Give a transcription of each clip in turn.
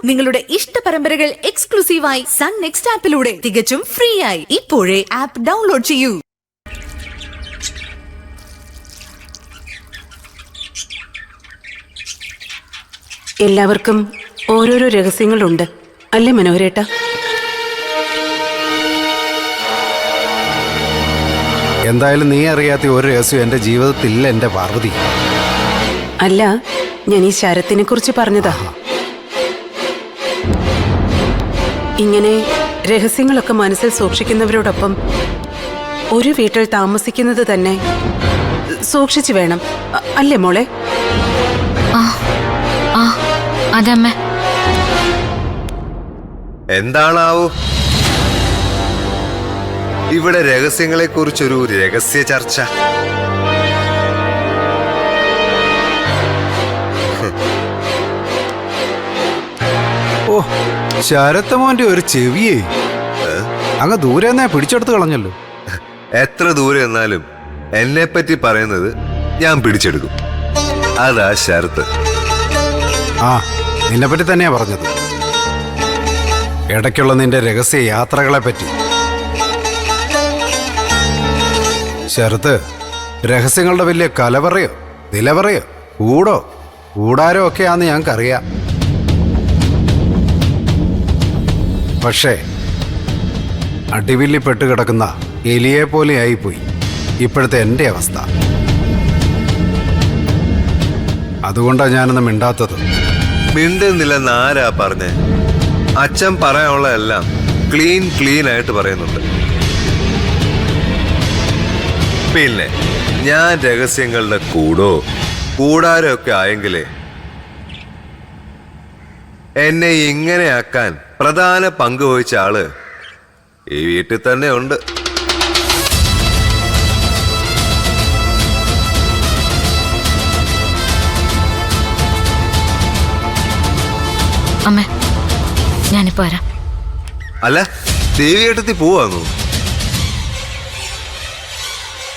നിങ്ങളുടെ ഇഷ്ട പരമ്പരകൾ എക്സ്ക്ലൂസീവായി സൺ നെക്സ്റ്റ് ആപ്പിലൂടെ തികച്ചും ഫ്രീ ആയി. ഇപ്പോഴേ ആപ്പ് ഡൗൺലോഡ് ചെയ്യൂ. എല്ലാവർക്കും ഓരോരോ രഹസ്യങ്ങളുണ്ട് അല്ലേ മനോഹരേട്ട? എന്തായാലും നീ അറിയാത്ത ഒരു രഹസ്യം എന്റെ ജീവിതത്തിൽ എന്റെ പാർവതി. അല്ല, ഞാൻ ഈ ശരത്തിനെ കുറിച്ച് പറഞ്ഞതാ. ഇങ്ങനെ രഹസ്യങ്ങളൊക്കെ മനസ്സിൽ സൂക്ഷിക്കുന്നവരോടൊപ്പം ഒരു വീട്ടിൽ താമസിക്കുന്നത് തന്നെ സൂക്ഷിച്ചു വേണം, അല്ലേ മോളെ? അതമ്മ. എന്താണാവൂ ഇവിടെ രഹസ്യങ്ങളെ കുറിച്ചൊരു രഹസ്യ ചർച്ച? ഓ, ശരത്തമോന്റെ ഒരു ചെവിയേ അങ്ങ് ദൂരെ നിന്നാ പിടിച്ചെടുത്ത് കളഞ്ഞല്ലോ. എത്ര ദൂരെ എന്നാലും എന്നെ പറ്റി പറയുന്നത് ഞാൻ പിടിച്ചെടുക്കും. അതാ ശരത്ത്. ആ, നിന്നെ പറ്റി തന്നെയാ പറഞ്ഞത്. ഇടയ്ക്കുള്ള നിന്റെ രഹസ്യ യാത്രകളെ പറ്റി. ശരത്ത്, രഹസ്യങ്ങളുടെ വലിയ കലവറയോ നിലവറയോ കൂടാരോ ഒക്കെയാന്ന് ഞങ്ങൾക്കറിയാം. പക്ഷേ അടിവില്ലി പെട്ടുകിടക്കുന്ന എലിയെ പോലെ ആയിപ്പോയി ഇപ്പോഴത്തെ എൻ്റെ അവസ്ഥ. അതുകൊണ്ടാണ് ഞാനൊന്നും മിണ്ടാത്തത്. മിണ്ടുന്നില്ലെന്ന് ആരാ പറഞ്ഞേ? അച്ഛൻ പറയാനുള്ള എല്ലാം ക്ലീൻ ആയിട്ട് പറയുന്നുണ്ട്. പിന്നെ ഞാൻ രഹസ്യങ്ങളുടെ കൂടാരോ ഒക്കെ ആയെങ്കിലേ എന്നെ ഇങ്ങനെയാക്കാൻ പ്രധാന പങ്ക് വഹിച്ച ആള് ഈ വീട്ടിൽ തന്നെ ഉണ്ട്. അമ്മ, ഞാനിപ്പോ വരാം. അല്ല, ദേവിയേട്ടത്തി പോവാന്നു?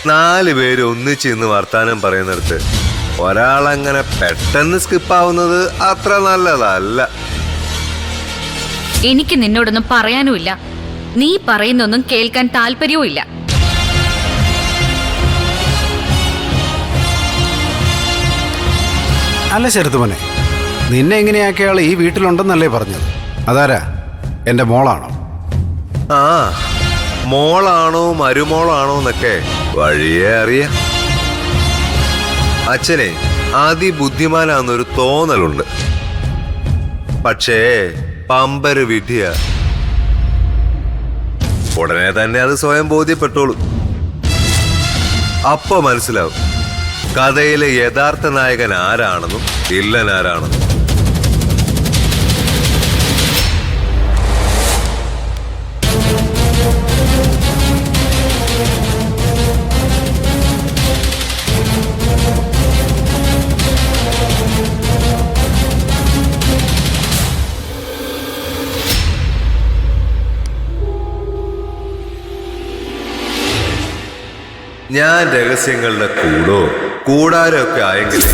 4 പേര് ഒന്നിച്ച് ഇന്ന് വർത്താനം പറയുന്നിടത്ത് ഒരാളങ്ങനെ പെട്ടെന്ന് സ്കിപ്പാവുന്നത് അത്ര നല്ലതല്ല. എനിക്ക് നിന്നോടൊന്നും പറയാനുമില്ല. നീ പറയുന്നൊന്നും കേൾക്കാൻ താല്പര്യവും ഇല്ല. അല്ല ശരത്തുമോനെ, നിന്നെ എങ്ങനെയാക്കിയാൾ ഈ വീട്ടിലുണ്ടെന്നല്ലേ പറഞ്ഞത്? അതാരാ? എൻ്റെ മോളാണോ? ആ, മോളാണോ മരുമോളാണോ എന്നൊക്കെ വഴിയേ അറിയാം. അച്ഛനെ അതിബുദ്ധിമാനാന്നൊരു തോന്നലുണ്ട്. പക്ഷേ പമ്പര് വിധിയ. ഉടനെ തന്നെ അത് സ്വയം ബോധ്യപ്പെട്ടോളൂ. അപ്പൊ മനസ്സിലാവും കഥയിലെ യഥാർത്ഥ നായകൻ ആരാണെന്നും വില്ലൻ ആരാണെന്നും. ഞാൻ രഹസ്യങ്ങളുടെ കൂടാരോ ഒക്കെ ആയെങ്കിലേ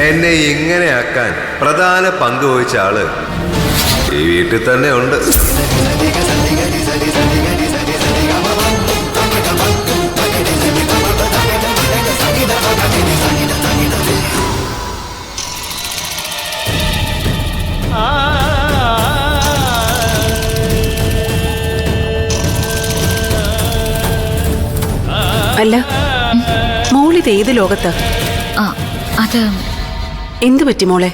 എന്നെ ഇങ്ങനെയാക്കാൻ പ്രധാന പങ്ക് വഹിച്ച ആള് ഈ വീട്ടിൽ തന്നെ ഉണ്ട്. അല്ല, മോളിത് ഏത് ലോകത്താ? അത് എന്തു പറ്റി മോളെ?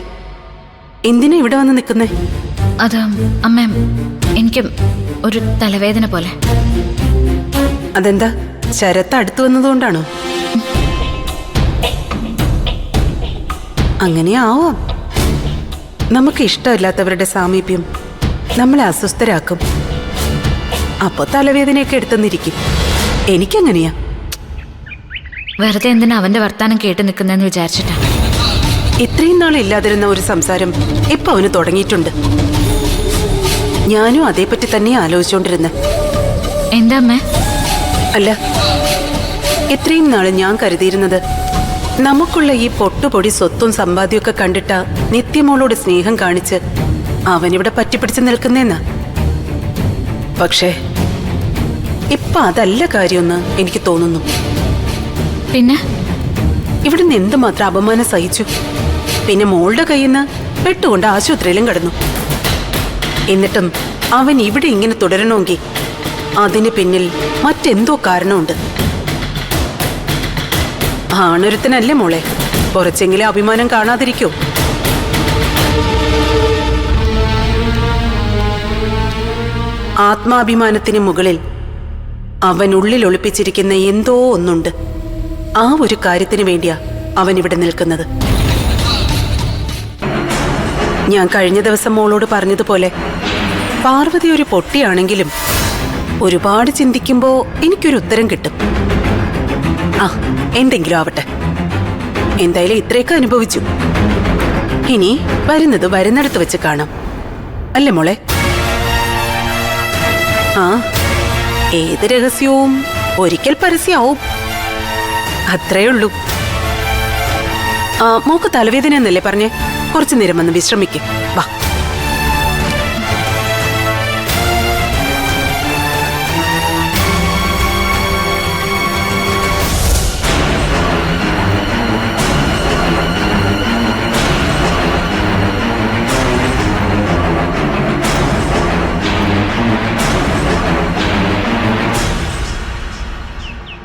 എന്തിനാ ഇവിടെ വന്ന് നിൽക്കുന്നേ? അത് അമ്മ, എനിക്ക് ഒരു തലവേദന പോലെ. അതെന്താ, ശരത്ത് അടുത്തു വന്നതുകൊണ്ടാണോ? അങ്ങനെ ആവാം. നമുക്ക് ഇഷ്ടമില്ലാത്തവരുടെ സാമീപ്യം നമ്മളെ അസ്വസ്ഥരാക്കും. അപ്പൊ തലവേദനയൊക്കെ എടുത്തെന്നിരിക്കും. എനിക്കങ്ങനെയാ. വെറുതെ എന്തിനാ അവന്റെ വർത്താനം കേട്ട് നിൽക്കുന്നെന്ന് വിചാരിച്ചിട്ടാ. ഇത്രയും നാളില്ലാതിരുന്ന ഒരു സംസാരം ഇപ്പൊ അവന് തുടങ്ങിയിട്ടുണ്ട്. ഞാനും അതേപ്പറ്റി തന്നെ ആലോചിച്ചോണ്ടിരുന്നെ. എന്താ അമ്മേ? അല്ല, ഇത്രയും നാള് ഞാൻ കരുതിയിരുന്നത് നമുക്കുള്ള ഈ പൊട്ടുപൊടി സ്വത്തും സമ്പാദ്യമൊക്കെ കണ്ടിട്ട നിത്യമോളോട് സ്നേഹം കാണിച്ച് അവനിവിടെ പറ്റിപ്പിടിച്ച് നിൽക്കുന്നേന്ന്. പക്ഷേ ഇപ്പൊ അതല്ല കാര്യമെന്ന് എനിക്ക് തോന്നുന്നു. പിന്നെ ഇവിടുന്ന് എന്തുമാത്രം അപമാനം സഹിച്ചു. പിന്നെ മോളുടെ കയ്യിൽ നിന്ന് പെട്ടുകൊണ്ട് ആശുപത്രിയിലും കിടന്നു. എന്നിട്ടും അവൻ ഇവിടെ ഇങ്ങനെ തുടരണമെങ്കിൽ അതിന് പിന്നിൽ മറ്റെന്തോ കാരണമുണ്ട്. ആണൊരുത്തനല്ലേ മോളെ, കുറച്ചെങ്കിലും അഭിമാനം കാണാതിരിക്കോ? ആത്മാഭിമാനത്തിന് മുകളിൽ അവൻ ഉള്ളിൽ ഒളിപ്പിച്ചിരിക്കുന്ന എന്തോ ഒന്നുണ്ട്. ആ ഒരു കാര്യത്തിന് വേണ്ടിയാ അവൻ ഇവിടെ നിൽക്കുന്നത്. ഞാൻ കഴിഞ്ഞ ദിവസം മോളോട് പറഞ്ഞതുപോലെ പാർവതി ഒരു പൊട്ടിയാണെങ്കിലും ഒരുപാട് ചിന്തിക്കുമ്പോ എനിക്കൊരു ഉത്തരം കിട്ടും. ആ, എന്തെങ്കിലും ആവട്ടെ. എന്തായാലും ഇത്രയൊക്കെ അനുഭവിച്ചു. ഇനി വരുന്നത് വരുന്നിടത്ത് വെച്ച് കാണാം, അല്ലേ മോളെ? ആ, ഏത് രഹസ്യവും ഒരിക്കൽ പരസ്യമാവും, അത്രേ ഉള്ളൂ. മോക്ക് തലവേദന എന്നല്ലേ പറഞ്ഞേ? കുറച്ചു നേരം വന്ന് വിശ്രമിക്കും. വാ.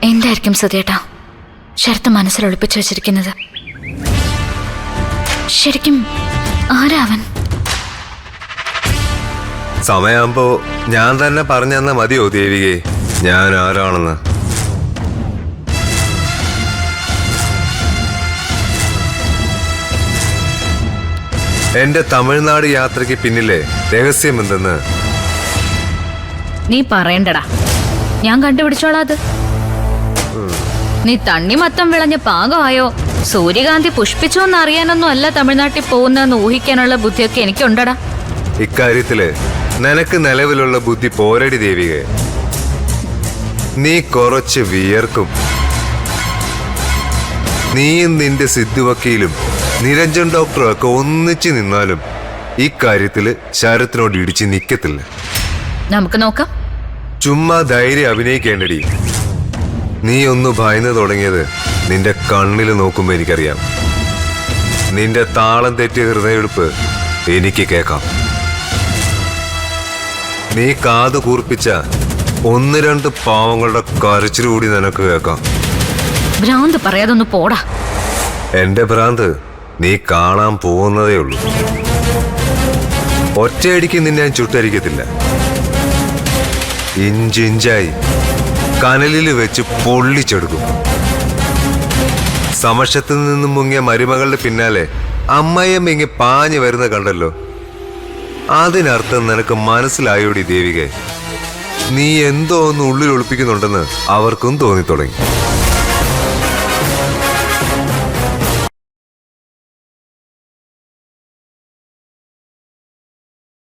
എന്തായിരിക്കും സത്യേട്ടാ ശരത്ത് മനസ്സിൽ ഒളിപ്പിച്ചു വെച്ചിരിക്കുന്നത്? ശരിക്കും ആരാവൻ? സമയാകുമ്പോ ഞാൻ തന്നെ പറഞ്ഞു തന്നാ മതിയോ ദേവികെ ഞാൻ ആരാണെന്ന്? എന്റെ തമിഴ്നാട് യാത്രയ്ക്ക് പിന്നിലെ രഹസ്യം എന്തെന്ന് നീ പറയണ്ടടാ, ഞാൻ കണ്ടുപിടിച്ചോളാം അത്. നീ തണ്ണിമത്തം വിളഞ്ഞ പാകമായോ സൂര്യകാന്തി പുഷ്പിച്ചോന്ന് അറിയാനൊന്നും അല്ല തമിഴ്നാട്ടിൽ പോകുന്നതെന്ന് ഊഹിക്കാനുള്ള ബുദ്ധിയൊക്കെ എനിക്കുണ്ടടാ. ഇക്കാര്യത്തില് നിനക്ക് നിലവിലുള്ള ബുദ്ധി പോരടി ദേവികെ. നീ കുറച്ച് വിയർക്കും. നീയും നിന്റെ സിദ്ധു വക്കീലും നിരഞ്ജൻ ഡോക്ടറും ഒക്കെ ഒന്നിച്ചു നിന്നാലും ഇക്കാര്യത്തില് ശരത്തിനോട് ഇടിച്ച് നിക്കത്തില്ല. നമുക്ക് നോക്കാം. ചുമ്മാ ധൈര്യം അഭിനയിക്കേണ്ടടി. നീ ഒന്ന് ഭയന്ന് തുടങ്ങിയത് നിന്റെ കണ്ണിൽ നോക്കുമ്പോ എനിക്കറിയാം. നിന്റെ താളം തെറ്റിയ ഹൃദയെടുപ്പ് എനിക്ക് കേൾക്കാം. നീ കാത് കൂർപ്പിച്ച 1-2 പാവങ്ങളുടെ കരച്ചിലൂടി നിനക്ക് കേൾക്കാം. ഭ്രാന്ത് പറയാതൊന്ന് പോടാ. എന്റെ ഭ്രാന്ത് നീ കാണാൻ പോകുന്നതേ ഉള്ളൂ. ഒറ്റയടിക്ക് നിന്നെ ഞാൻ ചുട്ടരിക്കത്തില്ല. ഇഞ്ചിഞ്ചായി കനലിൽ വെച്ച് പൊള്ളിച്ചെടുക്കും. സമക്ഷത്തിൽ നിന്നും മുങ്ങിയ മരുമകളുടെ പിന്നാലെ അമ്മയമ്മ ഇങ്ങ് പാഞ്ഞു വരുന്ന കണ്ടല്ലോ. അതിനർത്ഥം നിനക്ക് മനസ്സിലായോടി ദേവികെ, നീ എന്തോ ഒന്ന് ഉള്ളിൽ ഒളിപ്പിക്കുന്നുണ്ടെന്ന് അവർക്കും തോന്നി തുടങ്ങി.